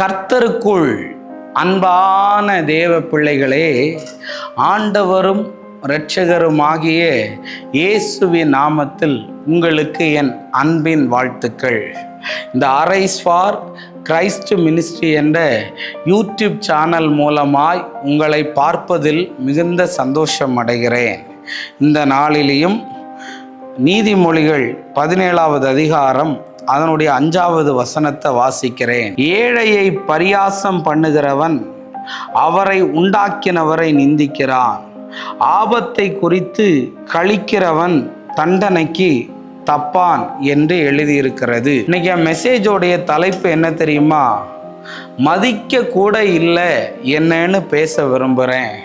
கர்த்தருக்குள் அன்பான தேவ பிள்ளைகளே, ஆண்டவரும் இரட்சகருமாகிய இயேசுவின் நாமத்தில் உங்களுக்கு என் அன்பின் வாழ்த்துக்கள். இந்த அரைஸ் ஃபார் கிரைஸ்ட் மினிஸ்ட்ரி என்ற யூடியூப் சேனல் மூலமாய் உங்களை பார்ப்பதில் மிகுந்த சந்தோஷம் அடைகிறேன். இந்த நாளிலேயும் நீதிமொழிகள் 17வது அதிகாரம் அதனுடைய 5வது வசனத்தை வாசிக்கிறேன். ஏழையை பரியாசம் பண்ணுகிறவன் அவரை உண்டாக்கினவரை நிந்திக்கிறான். ஆபத்தை குறித்து கழிக்கிறவன் தண்டனைக்கு தப்பான் என்று எழுதியிருக்கிறது. இன்னைக்கு மெசேஜோடைய தலைப்பு என்ன தெரியுமா? மதிக்க கூட இல்லை என்னன்னு பேச விரும்புகிறேன்.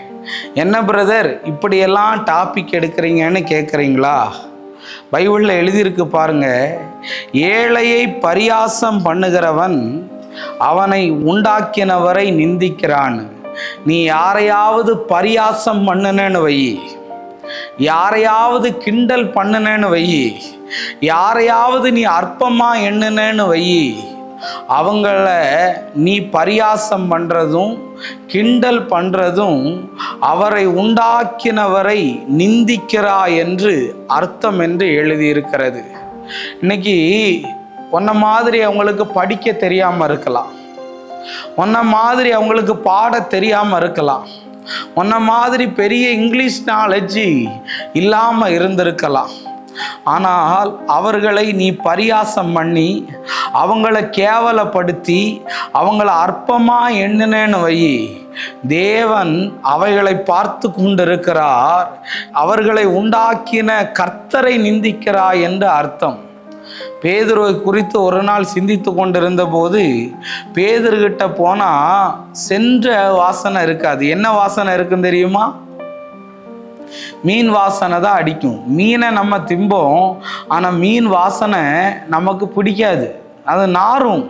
என்ன பிரதர் இப்படியெல்லாம் டாபிக் எடுக்கிறீங்கன்னு கேட்குறீங்களா? பைபிளில் எழுதியிருக்கு பாருங்க, ஏழையை பரியாசம் பண்ணுகிறவன் அவனை உண்டாக்கினவரை நிந்திக்கிறான். நீ யாரையாவது பரியாசம் பண்ணுனேன்னு வை, யாரையாவது கிண்டல் பண்ணுனேன்னு வை, யாரையாவது நீ அற்பமா எண்ணுனேன்னு வை, அவங்கள நீ பரியாசம் பண்ணுறதும் கிண்டல் பண்ணுறதும் அவரை உண்டாக்கினவரை நிந்திக்கிறாய் என்று அர்த்தம் என்று எழுதியிருக்கிறது. இன்னைக்கு உன்ன மாதிரி அவங்களுக்கு படிக்க தெரியாமல் இருக்கலாம், உன்ன மாதிரி அவங்களுக்கு பாட தெரியாமல் இருக்கலாம், உன்ன மாதிரி பெரிய இங்கிலீஷ் நாலேஜ் இல்லாமல் இருந்திருக்கலாம். ஆனால் அவர்களை நீ பரியாசம் பண்ணி அவங்கள கேவலப்படுத்தி அவங்கள அற்பமா எண்ணுனேன்னு வை, தேவன் அவைகளை பார்த்து கொண்டிருக்கிறார். அவர்களை உண்டாக்கின கர்த்தரை நிந்திக்கிறாய் என்று அர்த்தம். பேதுருவை குறித்து ஒரு நாள் சிந்தித்து கொண்டிருந்த போது பேதுருகிட்ட போனா சென்ற வாசனை இருக்காது. என்ன வாசனை இருக்குன்னு தெரியுமா? மீன் வாசனை தான் அடிக்கும். மீனை நம்ம திம்போம், ஆனால் மீன் வாசனை நமக்கு பிடிக்காது, அது நாரும்.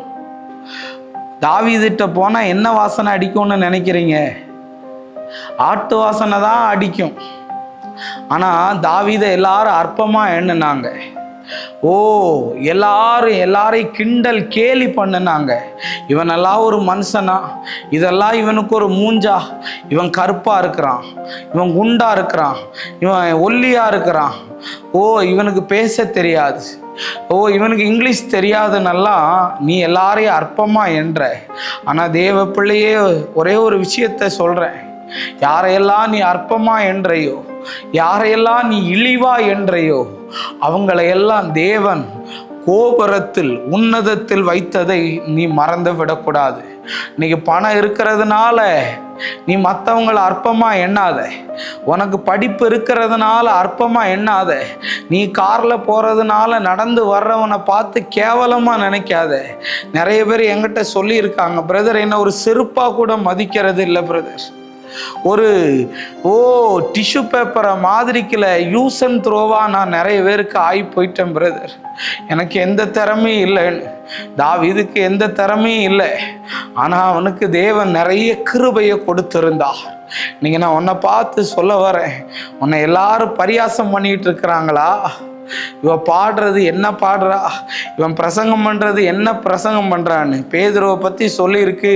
தாவீதுகிட்ட போனால் என்ன வாசனை அடிக்கும்னு நினைக்கிறீங்க? ஆட்டு வாசனை தான் அடிக்கும். ஆனால் தாவீதை எல்லாரும் அற்பமாக எண்ணுனாங்க. எல்லாரையும் கிண்டல் கேலி பண்ணுனாங்க. இவனெல்லாம் ஒரு மனுஷனா? இதெல்லாம் இவனுக்கு ஒரு மூஞ்சா? இவன் கருப்பா இருக்கிறான், இவன் குண்டா இருக்கிறான், இவன் ஒல்லியா இருக்கிறான், இவனுக்கு பேச தெரியாது, இவனுக்கு இங்கிலீஷ் தெரியாதுன்னெல்லாம் நீ எல்லாரையும் அற்பமா என்ற. ஆனால் தேவ பிள்ளையே ஒரே ஒரு விஷயத்த சொல்றேன், யாரையெல்லாம் நீ அற்பமா என்றையோ, யாரையெல்லாம் நீ இழிவா என்றையோ, அவங்களையெல்லாம் தேவன் கோபுரத்தில் உன்னதத்தில் வைத்ததை நீ மறந்து விடக்கூடாது. இன்னைக்கு பணம் இருக்கிறதுனால நீ மற்றவங்களை அற்பமா எண்ணாத, உனக்கு படிப்பு இருக்கிறதுனால அற்பமா எண்ணாத, நீ காரில் போகிறதுனால நடந்து வர்றவனை பார்த்து கேவலமா நினைக்காத. நிறைய பேர் என்கிட்ட சொல்லியிருக்காங்க, பிரதர் என்ன ஒரு செருப்பாக கூட மதிக்கிறது இல்லை பிரதர், ஒரு டிஷ்யூ பேப்பரை மாதிரிக்கல யூஸ் அண்ட் த்ரோவா நான் நிறைய பேருக்கு ஆகி போயிட்டேன் பிரதர். எனக்கு எந்த திறமையும் இல்லைன்னு. தாவீதுக்கு எந்த திறமையும் இல்லை, ஆனால் அவனுக்கு தேவன் நிறைய கிருபையை கொடுத்திருந்தார். இன்னைக்கு நான் உன்னை பார்த்து சொல்ல வரேன், உன்னை எல்லாரும் பரியாசம் பண்ணிட்டு இருக்கிறாங்களா? இவன் பாடுறது என்ன பாடுறா, இவன் பிரசங்கம் பண்றது என்ன பிரசங்கம் பண்றான்னு பேதுருவை பத்தி சொல்லியிருக்கு.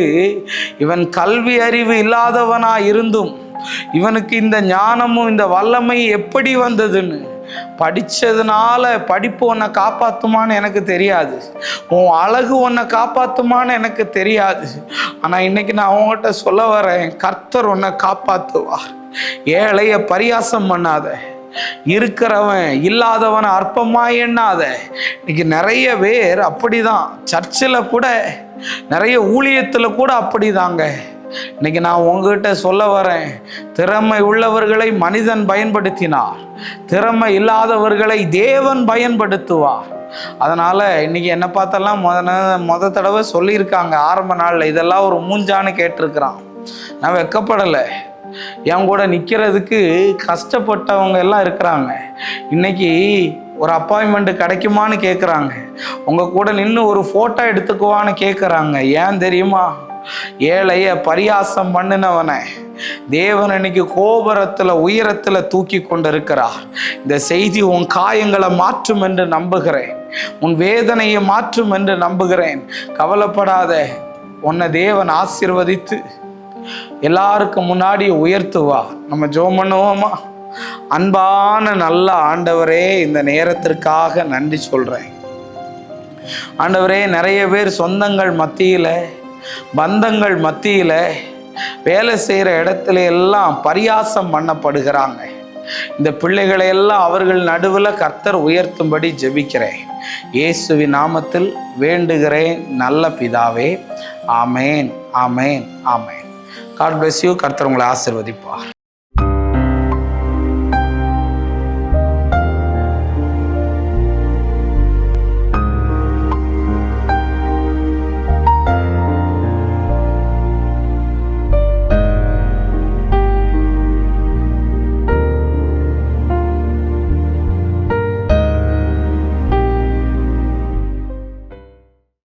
இவன் கல்வி அறிவு இல்லாதவனா இருந்தும் இவனுக்கு இந்த ஞானமும் இந்த வல்லமை எப்படி வந்ததுன்னு. படிச்சதுனால படிப்பு உன்னை காப்பாத்துமான்னு எனக்கு தெரியாது, உன் அழகு உன்னை காப்பாத்துமான்னு எனக்கு தெரியாது. ஆனா இன்னைக்கு நான் அவங்ககிட்ட சொல்ல வரேன், கர்த்தர் உன்னை காப்பாத்துவார். ஏழைய பரியாசம் பண்ணாத, இருக்கிறவன் இல்லாதவனை அற்பமா எண்ணாத. இன்னைக்கு நிறைய பேர் அப்படிதான், சர்ச்சில் கூட நிறைய ஊழியத்தில் கூட அப்படிதாங்க. இன்னைக்கு நான் உங்ககிட்ட சொல்ல வரேன், திறமை உள்ளவர்களை மனிதன் பயன்படுத்தினார், திறமை இல்லாதவர்களை தேவன் பயன்படுத்துவார். அதனால இன்னைக்கு என்ன பார்த்தெல்லாம் முத தடவை சொல்லியிருக்காங்க ஆரம்ப நாளில், இதெல்லாம் ஒரு மூஞ்சான்னு கேட்டிருக்கிறான். நான் வெக்கப்படலை. என் கூட நிற்கிறதுக்கு கஷ்டப்பட்டவங்க எல்லாம் இருக்கிறாங்க. இன்னைக்கு ஒரு அப்பாயின்மெண்ட் கிடைக்குமான்னு கேட்குறாங்க, உங்கள் கூட நின்று ஒரு ஃபோட்டோ எடுத்துக்குவான்னு கேட்குறாங்க. ஏன் தெரியுமா? ஏழைய பரியாசம் பண்ணினவனை தேவன் இன்னைக்கு கோபுரத்தில் உயரத்தில் தூக்கி கொண்டு இருக்கிறார். இந்த செய்தி உன் காயங்களை மாற்றும் என்று நம்புகிறேன், உன் வேதனையை மாற்றும் என்று நம்புகிறேன். கவலைப்படாத, உன்னை தேவன் ஆசீர்வதித்து எல்லாருக்கும் முன்னாடி உயர்த்துவா. நம்ம ஜெபம் பண்ணுவோமா? அன்பான நல்ல ஆண்டவரே, இந்த நேரத்திற்காக நன்றி சொல்கிறேன். ஆண்டவரே, நிறைய பேர் சொந்தங்கள் மத்தியில், பந்தங்கள் மத்தியில், வேலை செய்கிற இடத்துல எல்லாம் பரியாசம் பண்ணப்படுகிறாங்க. இந்த பிள்ளைகளை எல்லாம் அவர்கள் நடுவில் கர்த்தர் உயர்த்தும்படி ஜெபிக்கிறேன். இயேசுவின் நாமத்தில் வேண்டுகிறேன் நல்ல பிதாவே. Amen, amen, amen. God bless you. கர்த்தர் உங்களை ஆசீர்வதிப்பார்.